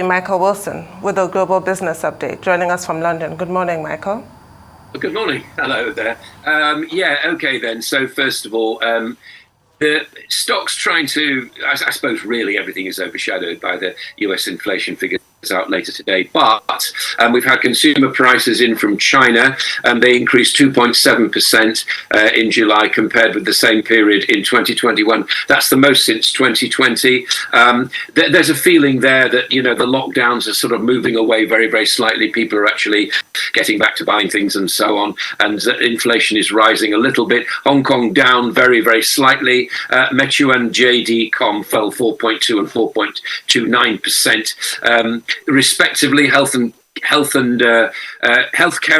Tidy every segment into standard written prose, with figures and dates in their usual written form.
Michael Wilson with a global business update, joining us from London. Good morning, Michael. Good morning. Hello there. Okay then. So first of all, the stocks trying to, I suppose really everything is overshadowed by the US inflation figures out later today, but we've had consumer prices in from China, and they increased 2.7% in July compared with the same period in 2021. That's the most since 2020. There's a feeling there that, you know, the lockdowns are sort of moving away very, very slightly. People are actually getting back to buying things and so on, and inflation is rising a little bit. Hong Kong down very, very slightly. Meituan JD.com fell 4.2 and 4.29%. Respectively, healthcare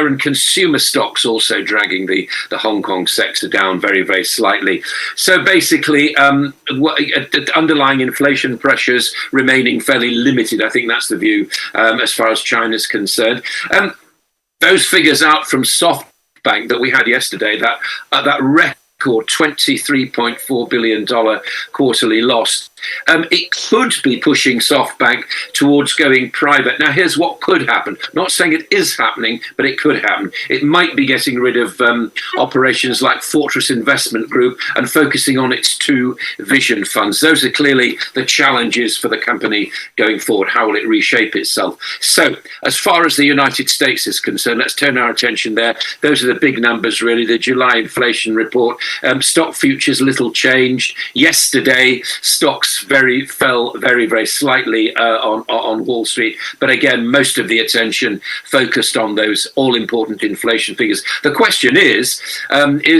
and consumer stocks also dragging the Hong Kong sector down very, very slightly. So basically, underlying inflation pressures remaining fairly limited. I think that's the view as far as China's concerned. Those figures out from SoftBank that we had yesterday, that record $23.4 billion quarterly loss. It could be pushing SoftBank towards going private. Now, here's what could happen. I'm not saying it is happening, but it could happen. It might be getting rid of operations like Fortress Investment Group and focusing on its two vision funds. Those are clearly the challenges for the company going forward. How will it reshape itself? So, as far as the United States is concerned, let's turn our attention there. Those are the big numbers, really. The July inflation report. Stock futures, little changed. Yesterday, stocks fell very, very slightly on Wall Street. But again, most of the attention focused on those all-important inflation figures. The question is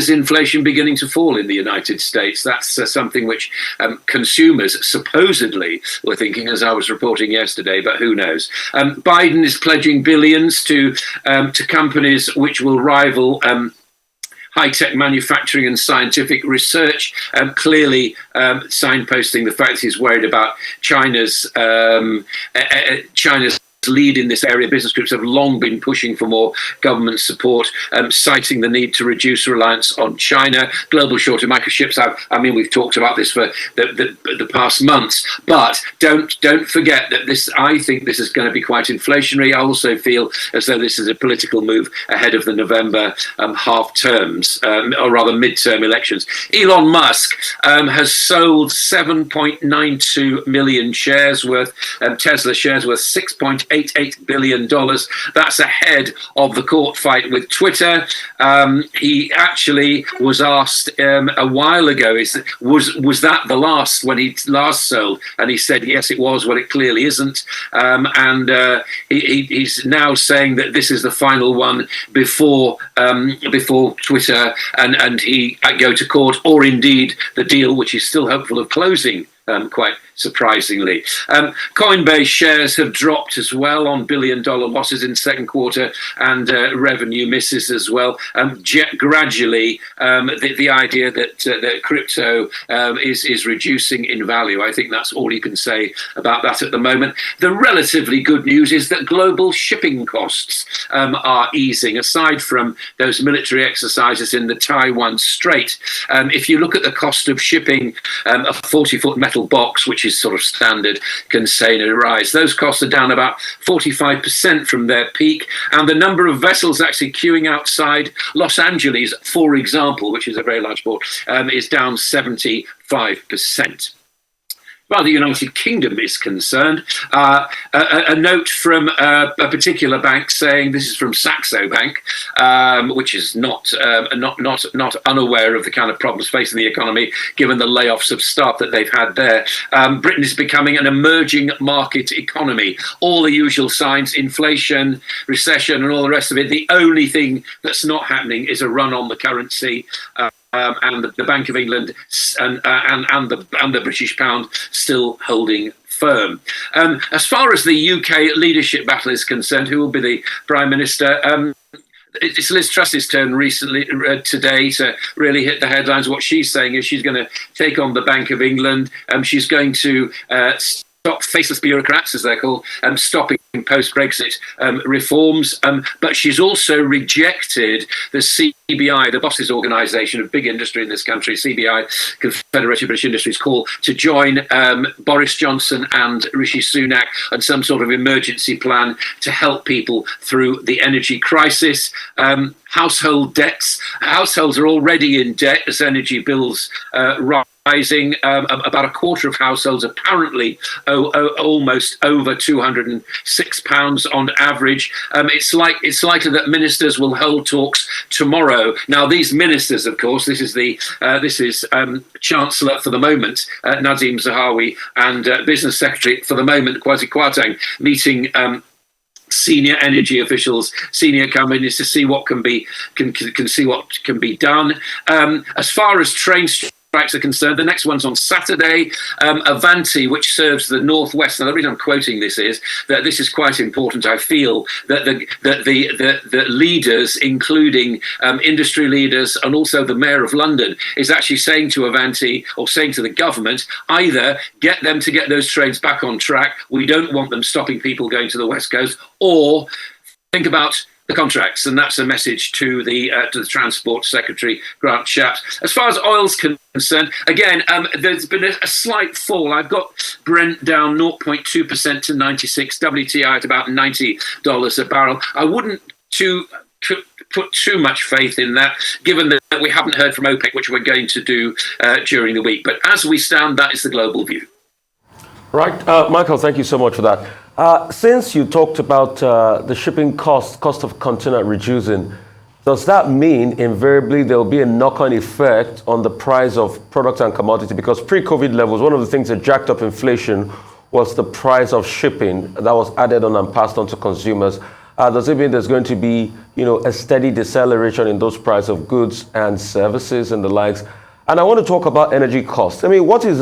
inflation beginning to fall in the United States? That's something which consumers supposedly were thinking, as I was reporting yesterday, but who knows? Biden is pledging billions to companies which will rival high-tech manufacturing and scientific research, clearly signposting the fact that he's worried about China's lead in this area. Business groups have long been pushing for more government support, citing the need to reduce reliance on China. Global shortage of microchips. We've talked about this for the past months, but don't forget that I think this is going to be quite inflationary. I also feel as though this is a political move ahead of the November half terms, or rather midterm elections. Elon Musk has sold 7.92 million shares worth, Tesla shares worth $6.88 billion. That's ahead of the court fight with Twitter. He actually was asked a while ago, was that the last when he last sold? And he said, yes, it was. Well, it clearly isn't. He's now saying that this is the final one before Twitter and he go to court, or indeed the deal, which he's still hopeful of closing. Quite surprisingly. Coinbase shares have dropped as well on billion-dollar losses in second quarter, and revenue misses as well. Gradually, the idea that crypto is reducing in value, I think that's all you can say about that at the moment. The relatively good news is that global shipping costs are easing, aside from those military exercises in the Taiwan Strait. If you look at the cost of shipping a 40-foot metal box, which is sort of standard containerized, those costs are down about 45% from their peak, and the number of vessels actually queuing outside Los Angeles, for example, which is a very large port, is down 75%. Well, the United Kingdom is concerned. A note from a particular bank saying, this is from Saxo Bank, which is not unaware of the kind of problems facing the economy, given the layoffs of staff that they've had there. Britain is becoming an emerging market economy. All the usual signs: inflation, recession, and all the rest of it. The only thing that's not happening is a run on the currency. And the Bank of England and the British pound still holding firm. As far as the UK leadership battle is concerned, who will be the Prime Minister? It's Liz Truss's turn today to really hit the headlines. What she's saying is she's going to take on the Bank of England. She's going to stop faceless bureaucrats, as they're called, stopping post-Brexit reforms. But she's also rejected the CBI, the bosses' organisation of big industry in this country, CBI, Confederation of British Industries, call to join Boris Johnson and Rishi Sunak on some sort of emergency plan to help people through the energy crisis. Household debts. Households are already in debt as energy bills rising. About a quarter of households apparently almost over £206 on average. It's likely that ministers will hold talks tomorrow. Now, these ministers, of course, this is Chancellor for the moment, Nadhim Zahawi, and Business Secretary for the moment, Kwasi Kwarteng, meeting senior energy officials, senior companies to see what can be done. As far as train strikes are concerned, the next one's on Saturday. Avanti, which serves the northwest. Now, the reason I'm quoting this is that this is quite important. I feel that the leaders, including industry leaders and also the Mayor of London, is actually saying to Avanti, or saying to the government, either get them to get those trains back on track. We don't want them stopping people going to the West Coast, or think about the contracts. And that's a message to the Transport Secretary, Grant Shapps. As far as oil's concerned, again, there's been a slight fall. I've got Brent down 0.2% to 96, WTI at about $90 a barrel. I wouldn't put too much faith in that, given that we haven't heard from OPEC, which we're going to do during the week. But as we stand, that is the global view. Right. Michael, thank you so much for that. Since you talked about the shipping cost of container reducing, does that mean invariably there will be a knock-on effect on the price of products and commodity? Because pre-COVID levels, one of the things that jacked up inflation was the price of shipping that was added on and passed on to consumers. Does it mean there's going to be, a steady deceleration in those price of goods and services and the likes? And I want to talk about energy costs. I mean, what is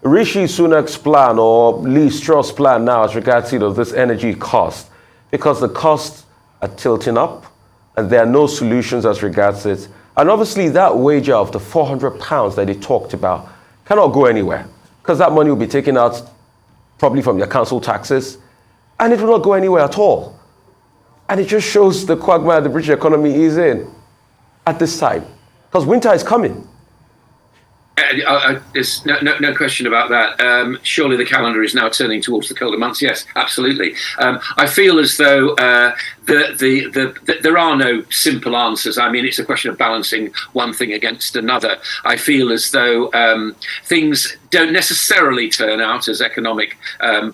Rishi Sunak's plan or Lee Strauss' plan now as regards this energy cost? Because the costs are tilting up and there are no solutions as regards it. And obviously that wager of the £400 that they talked about cannot go anywhere, because that money will be taken out probably from your council taxes, and it will not go anywhere at all. And it just shows the quagmire the British economy is in at this time, because winter is coming. There's no question about that. Surely the calendar is now turning towards the colder months. Yes, absolutely. I feel as though there are no simple answers. I mean, it's a question of balancing one thing against another. I feel as though things don't necessarily turn out as economic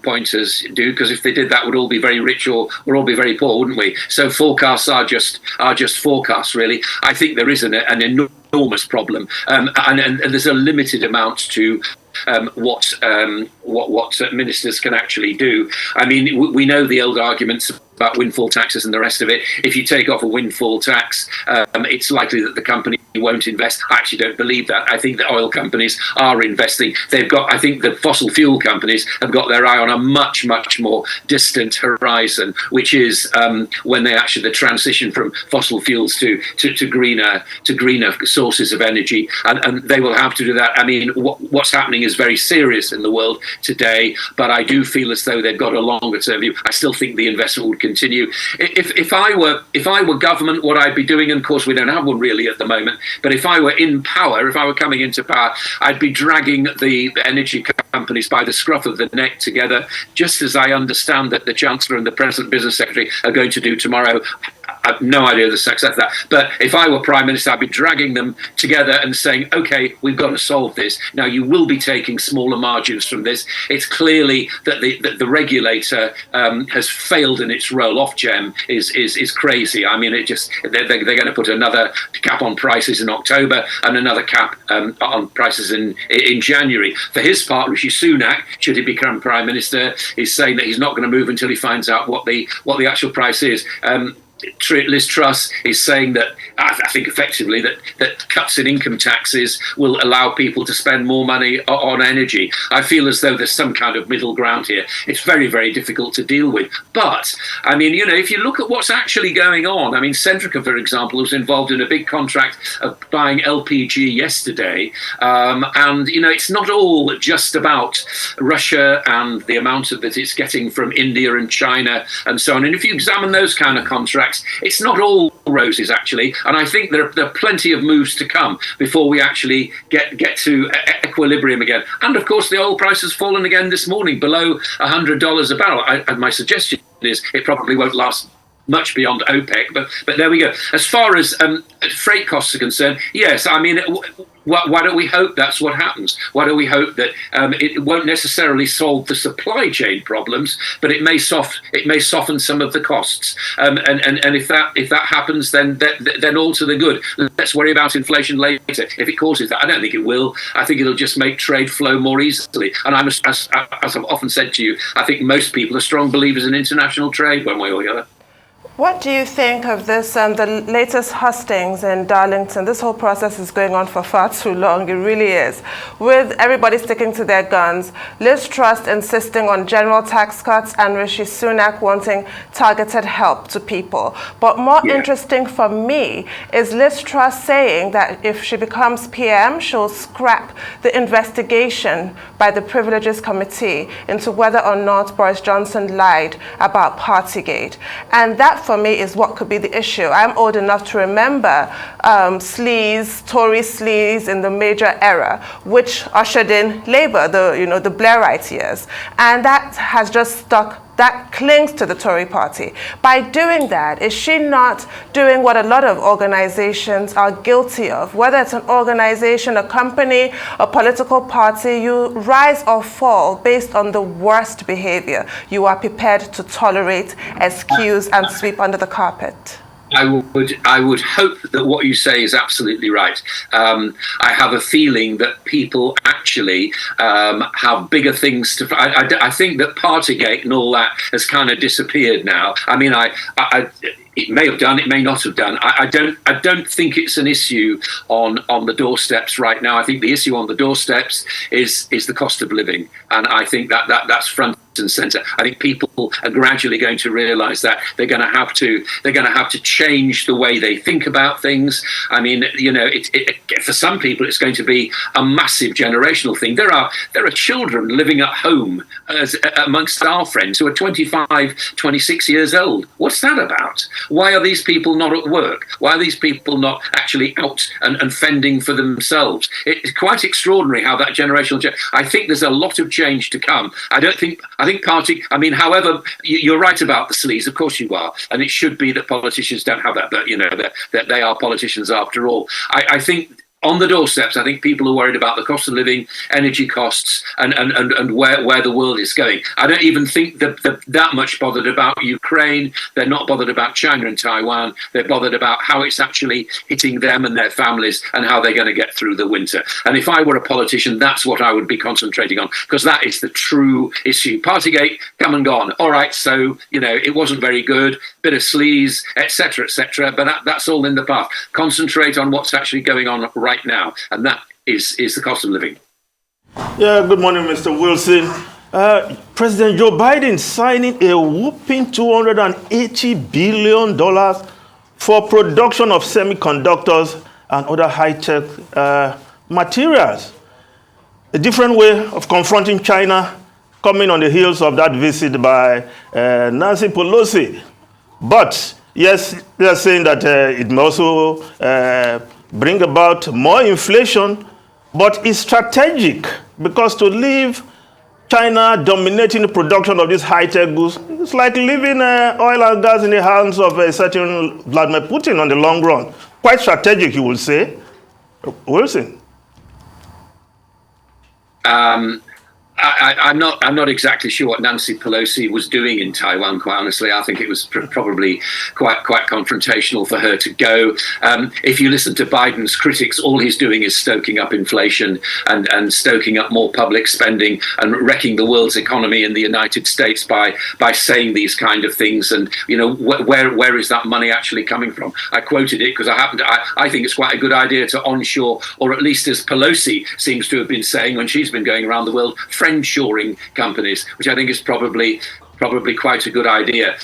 pointers do, because if they did, that would all be very rich or we'd all be very poor, wouldn't we? So forecasts are just forecasts, really. I think there is an enormous problem, and there's a limited amount to what ministers can actually do. I mean, we know the old arguments about windfall taxes and the rest of it. If you take off a windfall tax, it's likely that the company won't invest. I actually don't believe that. I think the oil companies are investing. I think the fossil fuel companies have got their eye on a much, much more distant horizon, which is when the transition from fossil fuels to greener sources of energy, and they will have to do that. I mean, what's happening is very serious in the world today, but I do feel as though they've got a longer term view. I still think the investment would continue. If I were government, what I'd be doing, and of course we don't have one really at the moment, but if I were in power, if I were coming into power, I'd be dragging the energy companies by the scruff of the neck together, just as I understand that the Chancellor and the President Business Secretary are going to do tomorrow. I have no idea the success of that. But if I were Prime Minister, I'd be dragging them together and saying, OK, we've got to solve this. Now, you will be taking smaller margins from this. It's clearly that the regulator has failed in its role. Ofgem is crazy. I mean, they're going to put another cap on prices in October and another cap on prices in January. For his part, Rishi Sunak, should he become Prime Minister, is saying that he's not going to move until he finds out what the actual price is. Liz Truss is saying that, I think effectively, that cuts in income taxes will allow people to spend more money on energy. I feel as though there's some kind of middle ground here. It's very, very difficult to deal with. But, I mean, if you look at what's actually going on, I mean, Centrica, for example, was involved in a big contract of buying LPG yesterday. And, it's not all just about Russia and the amount that it's getting from India and China and so on. And if you examine those kind of contracts, it's not all roses, actually, and I think there are plenty of moves to come before we actually get to equilibrium again. And of course, the oil price has fallen again this morning, below $100 a barrel. And my suggestion is it probably won't last much beyond OPEC, but there we go. As far as freight costs are concerned, yes, I mean, why don't we hope that's what happens? Why don't we hope that it won't necessarily solve the supply chain problems, but it may soften some of the costs. And if that happens, then all to the good. Let's worry about inflation later. If it causes that, I don't think it will. I think it'll just make trade flow more easily. And as I've often said to you, I think most people are strong believers in international trade one way or the other. What do you think of this, the latest hustings in Darlington? This whole process is going on for far too long, it really is. With everybody sticking to their guns, Liz Truss insisting on general tax cuts and Rishi Sunak wanting targeted help to people. But more interesting for me is Liz Truss saying that if she becomes PM, she'll scrap the investigation by the Privileges Committee into whether or not Boris Johnson lied about Partygate. And that for me is what could be the issue. I'm old enough to remember sleaze, Tory sleaze in the major era, which ushered in Labour, the Blairite years. And that has just stuck. That clings to the Tory party. By doing that, is she not doing what a lot of organizations are guilty of? Whether it's an organization, a company, a political party, you rise or fall based on the worst behavior you are prepared to tolerate, excuse, and sweep under the carpet. I would hope that what you say is absolutely right. I have a feeling that people actually have bigger things to. I think that Partygate and all that has kind of disappeared now. I mean, it may have done, it may not have done. I don't think it's an issue on the doorsteps right now. I think the issue on the doorsteps is the cost of living, and I think that's front and center. I think people are gradually going to realize that they're going to have to change the way they think about things. I mean, for some people, it's going to be a massive generational thing. There are children living at home amongst our friends who are 25, 26 years old. What's that about? Why are these people not at work? Why are these people not actually out and fending for themselves? It's quite extraordinary how that generational. I think there's a lot of change to come. I think however, you're right about the sleaze. Of course you are. And it should be that politicians don't have that, but, that they are politicians after all. I think on the doorsteps, I think people are worried about the cost of living, energy costs, and where the world is going. I don't even think that much bothered about Ukraine. They're not bothered about China and Taiwan. They're bothered about how it's actually hitting them and their families and how they're going to get through the winter. And if I were a politician, that's what I would be concentrating on, because that is the true issue. Partygate, come and gone. All right, so, it wasn't very good, bit of sleaze, etc., but that's all in the past. Concentrate on what's actually going on right now, and that is the cost of living. Yeah, good morning, Mr. Wilson. President Joe Biden signing a whopping $280 billion for production of semiconductors and other high-tech materials. A different way of confronting China, coming on the heels of that visit by Nancy Pelosi. But yes, they are saying that it may also bring about more inflation, but it's strategic, because to leave China dominating the production of these high-tech goods, it's like leaving oil and gas in the hands of a certain Vladimir Putin on the long run. Quite strategic, you would say. Wilson? I'm not exactly sure what Nancy Pelosi was doing in Taiwan. Quite honestly, I think it was probably quite confrontational for her to go. If you listen to Biden's critics, all he's doing is stoking up inflation and stoking up more public spending and wrecking the world's economy in the United States by saying these kind of things. And where is that money actually coming from? I quoted it because I think it's quite a good idea to onshore, or at least as Pelosi seems to have been saying when she's been going around the world, friend-shoring companies, which I think is probably quite a good idea.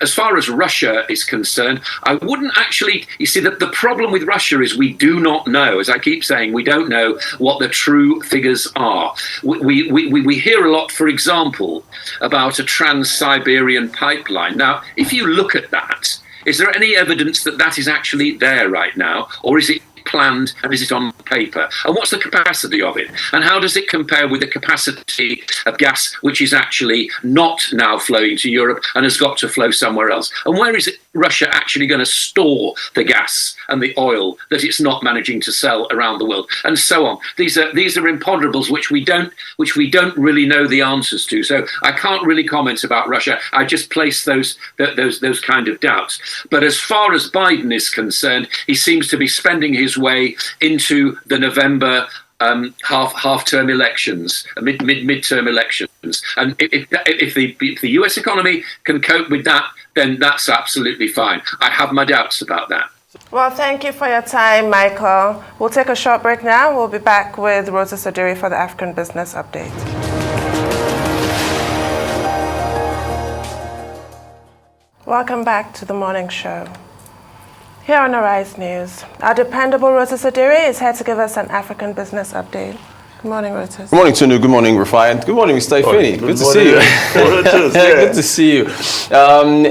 As far as Russia is concerned, I wouldn't actually, you see, that the problem with Russia is we do not know, as I keep saying, we don't know what the true figures are. We hear a lot, for example, about a trans-Siberian pipeline. Now, if you look at that, is there any evidence that that is actually there right now, or is it planned and is it on paper? And what's the capacity of it? And how does it compare with the capacity of gas, which is actually not now flowing to Europe and has got to flow somewhere else? And where is Russia actually going to store the gas and the oil that it's not managing to sell around the world, and so on? These are imponderables which we don't really know the answers to. So I can't really comment about Russia. I just place those kind of doubts. But as far as Biden is concerned, he seems to be spending his way into the November half-term elections, mid-term elections, and if the U.S. economy can cope with that, then that's absolutely fine. I have my doubts about that. Well, thank you for your time, Michael. We'll take a short break now. We'll be back with Rosa Sadiri for the African Business Update. Welcome back to the morning show. Here on Arise News, our dependable Rosa Sadiri is here to give us an African business update. Good morning, Rosa. Good morning, Tunu. Good morning, Rufai. Good morning, Mr. Ifeni. Good to see you. Good to see you.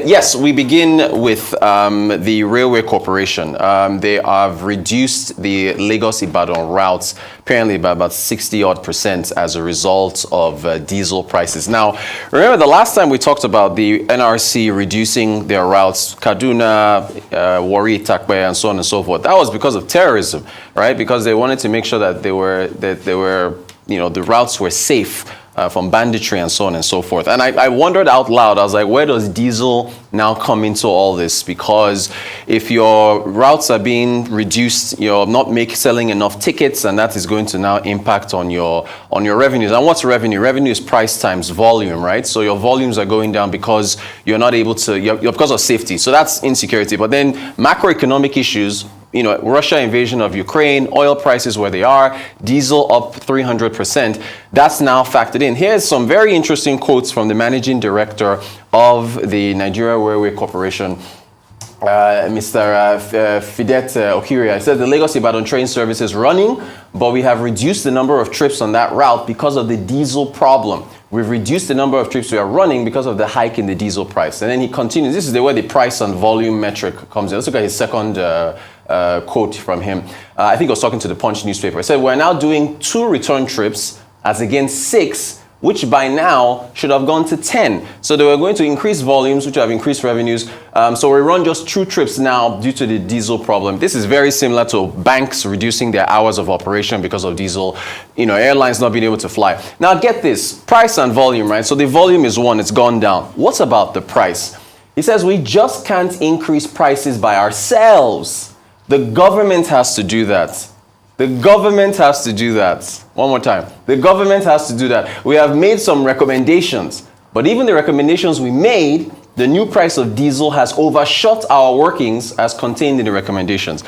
Yes, we begin with the Railway Corporation. They have reduced the Lagos-Ibadan routes apparently by about 60-odd% as a result of diesel prices. Now, remember the last time we talked about the NRC reducing their routes, Kaduna, Warri, Takwe, and so on and so forth. That was because of terrorism, right? Because they wanted to make sure that they were the routes were safe from banditry and so on and so forth. And I wondered out loud, I was like, where does diesel now come into all this? Because if your routes are being reduced, you're not selling enough tickets, and that is going to now impact on your revenues. And what's revenue? Revenue is price times volume, right? So your volumes are going down because you're not able to, because of safety. So that's insecurity. But then macroeconomic issues, Russia invasion of Ukraine, oil prices where they are, diesel up 300%. That's now factored in. Here's some very interesting quotes from the managing director of the Nigeria Railway Corporation, Mr. Fidet Okiria. He said the Lagos-Ibadan train service is running, but we have reduced the number of trips on that route because of the diesel problem. We've reduced the number of trips we are running because of the hike in the diesel price. And then he continues. This is where the price and volume metric comes in. Let's look at his second quote from him. I think I was talking to the Punch newspaper. He said, we're now doing 2 return trips as against 6, which by now should have gone to 10. So they were going to increase volumes, which have increased revenues. So we run just 2 trips now due to the diesel problem. This is very similar to banks reducing their hours of operation because of diesel, airlines not being able to fly. Now get this, price and volume, right? So the volume is 1, it's gone down. What about the price? He says we just can't increase prices by ourselves. The government has to do that. The government has to do that. One more time. The government has to do that. We have made some recommendations, but even the recommendations we made, the new price of diesel has overshot our workings as contained in the recommendations.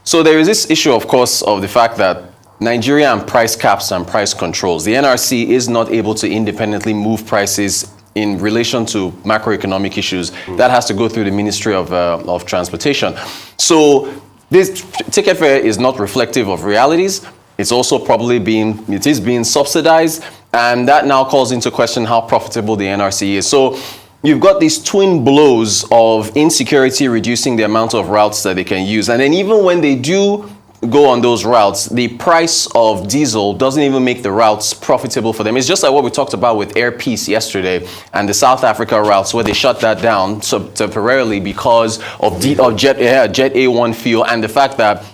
So there is this issue, of course, of the fact that Nigeria and price caps and price controls. The NRC is not able to independently move prices in relation to macroeconomic issues. That has to go through the Ministry of Transportation. So this ticket fare is not reflective of realities. It's also probably being subsidized, and that now calls into question how profitable the NRC is. So you've got these twin blows of insecurity reducing the amount of routes that they can use. And then even when they do go on those routes, the price of diesel doesn't even make the routes profitable for them. It's just like what we talked about with Air Peace yesterday and the South Africa routes, where they shut that down temporarily because of Jet A1 fuel and the fact that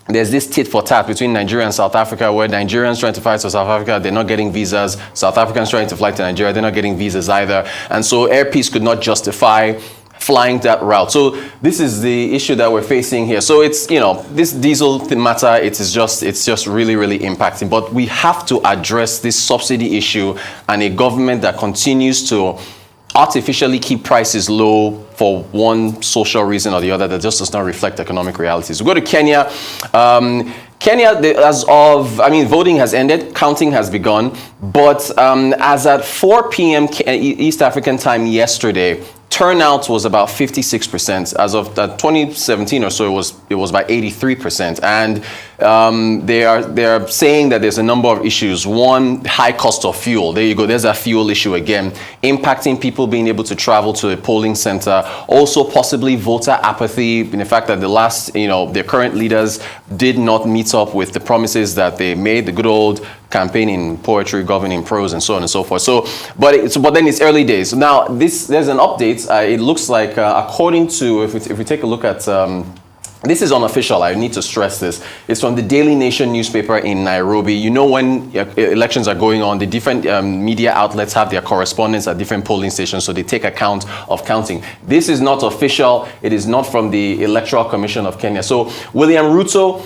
there's this tit for tat between Nigeria and South Africa, where Nigerians trying to fly to South Africa, they're not getting visas. South Africans trying to fly to Nigeria, they're not getting visas either. And so Air Peace could not justify flying that route. So this is the issue that we're facing here. So it's, you know, this diesel matter, it's just really, really impacting. But we have to address this subsidy issue, and a government that continues to artificially keep prices low for one social reason or the other that just does not reflect economic realities. We go to Kenya. Kenya, voting has ended, counting has begun, but as at 4 p.m. East African time yesterday, turnout was about 56%. As of 2017 or so, it was by 83%. And they are saying that there's a number of issues. One, high cost of fuel. There you go. There's a fuel issue again, impacting people being able to travel to a polling center. Also, possibly voter apathy in the fact that their current leaders did not meet up with the promises that they made. The good old campaign in poetry, governing prose, and so on and so forth. But then it's early days. Now, there's an update. It looks like, according to, if we take a look at, this is unofficial, I need to stress this. It's from the Daily Nation newspaper in Nairobi. You know, when elections are going on, the different media outlets have their correspondents at different polling stations, so they take account of counting. This is not official. It is not from the Electoral Commission of Kenya. So William Ruto,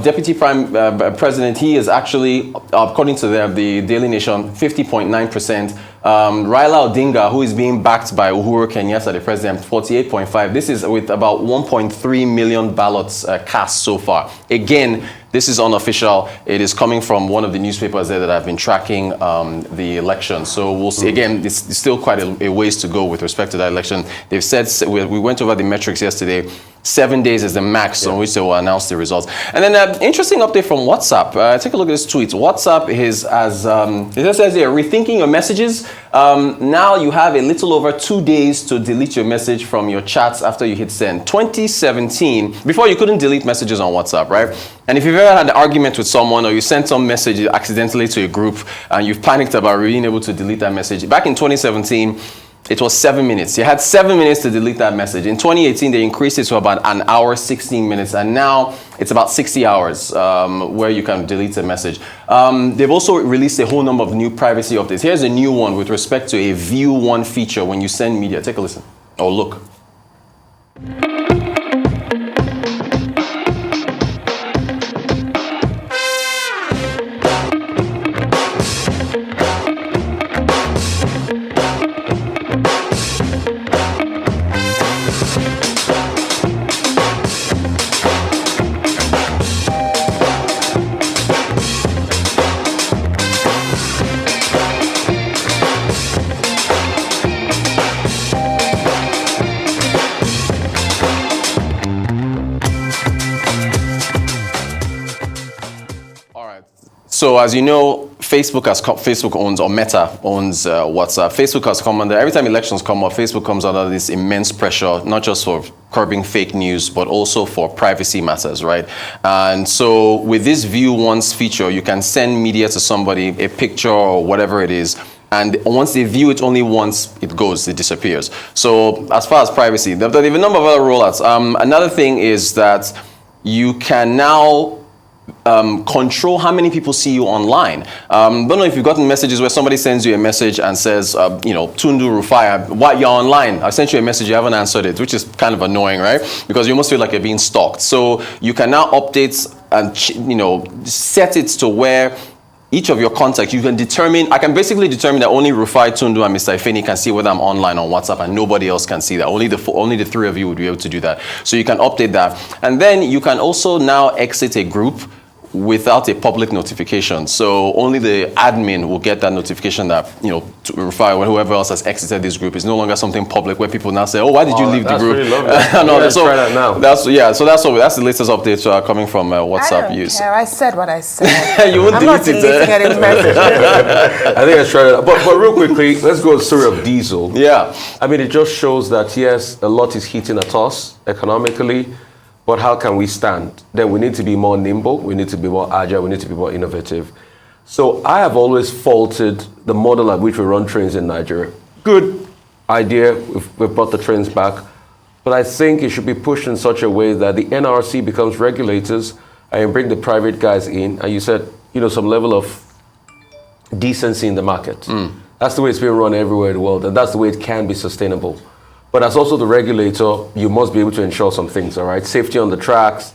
Deputy Prime President, he is actually, according to the Daily Nation, 50.9%. Raila Odinga, who is being backed by Uhuru Kenyatta, the president, 48.5%. This is with about 1.3 million ballots cast so far. Again, this is unofficial. It is coming from one of the newspapers there that have been tracking the election. So we'll see. Again, it's still quite a ways to go with respect to that election. They've said, we went over the metrics yesterday, 7 days is the max on which they will announce the results. And then an interesting update from WhatsApp. Take a look at this tweet. WhatsApp is, it says here, rethinking your messages. Now you have a little over 2 days to delete your message from your chats after you hit send. 2017, before you couldn't delete messages on WhatsApp, right? And if you've ever had an argument with someone or you sent some message accidentally to a group and you've panicked about being able to delete that message, back in 2017, it was 7 minutes. You had 7 minutes to delete that message. In 2018, they increased it to about an hour, 16 minutes. And now it's about 60 hours where you can delete a message. They've also released a whole number of new privacy updates. Here's a new one with respect to a view one feature when you send media. Take a listen or look. So as you know, Facebook owns, or Meta owns WhatsApp. Facebook has come under, every time elections come up, Facebook comes under this immense pressure, not just for curbing fake news, but also for privacy matters, right? And so with this view once feature, you can send media to somebody, a picture or whatever it is, and once they view it only once, it goes, it disappears. So as far as privacy, there are a number of other rollouts. Another thing is that you can now control how many people see you online. Don't know if you've gotten messages where somebody sends you a message and says, Tundu Rufai, what, you're online? I sent you a message, you haven't answered it, which is kind of annoying, right? Because you almost feel like you're being stalked. So you can now update and set it to where each of your contacts, you can determine, I can basically determine that only Rufai, Tundu, and Mr. Ifeni can see whether I'm online on WhatsApp, and nobody else can see that. Only the three of you would be able to do that. So you can update that. And then you can also now exit a group without a public notification. So only the admin will get that notification that, Rufai or whoever else has exited this group. Is no longer something public where people now say, oh, why did you leave the group? Really lovely. No, so try that now. That's the latest update coming from WhatsApp I don't use. care. I said what I said. You won't delete it. Any messages. I think I tried it. But real quickly, let's go to the story of diesel. Yeah. I mean, it just shows that, yes, a lot is hitting at us economically, but how can we stand? Then we need to be more nimble, we need to be more agile, we need to be more innovative. So I have always faulted the model at which we run trains in Nigeria. Good idea, we've brought the trains back, but I think it should be pushed in such a way that the NRC becomes regulators and you bring the private guys in, and you said, some level of decency in the market. That's the way it's being run everywhere in the world, and that's the way it can be sustainable. But as also the regulator, you must be able to ensure some things, all right? Safety on the tracks,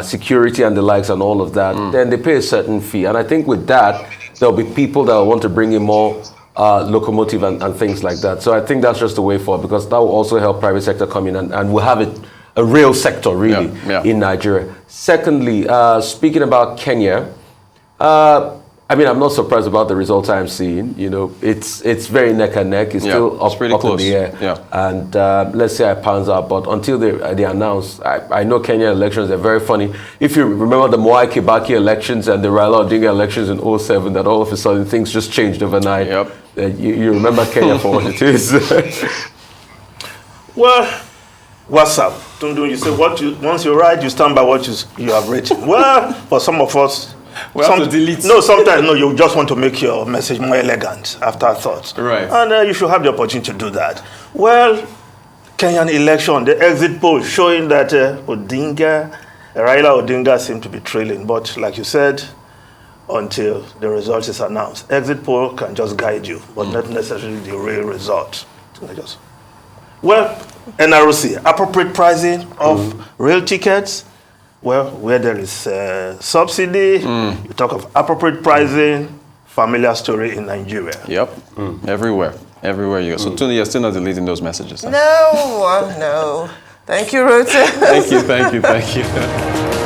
security and the likes and all of that. Then they pay a certain fee. And I think with that, there'll be people that will want to bring in more locomotive and things like that. So I think that's just the way forward, because that will also help private sector come in and we'll have a real sector really in Nigeria. Secondly, speaking about Kenya, I'm not surprised about the results I'm seeing. It's very neck and neck. It's still up close in the air. Yeah. And let's say it pans out. But until they announce, I know Kenya elections are very funny. If you remember the Mwai Kibaki elections and the Raila Odinga elections in 2007, that all of a sudden things just changed overnight. Yep. You remember Kenya for what it is. Well, what's up? Tundu, you say once you write, you stand by what you have written. Well, for some of us, we have to delete. No, sometimes you just want to make your message more elegant after thought. Right. And you should have the opportunity to do that. Well, Kenyan election, the exit poll showing that Raila Odinga seem to be trailing. But like you said, until the result is announced, exit poll can just guide you, but not necessarily the real result. Well, NRC, appropriate pricing of rail tickets. Well, where there is subsidy, you talk of appropriate pricing, familiar story in Nigeria. Yep, everywhere you go. So Tony, you're still not deleting those messages. Huh? No. Thank you, Ruth. Thank you.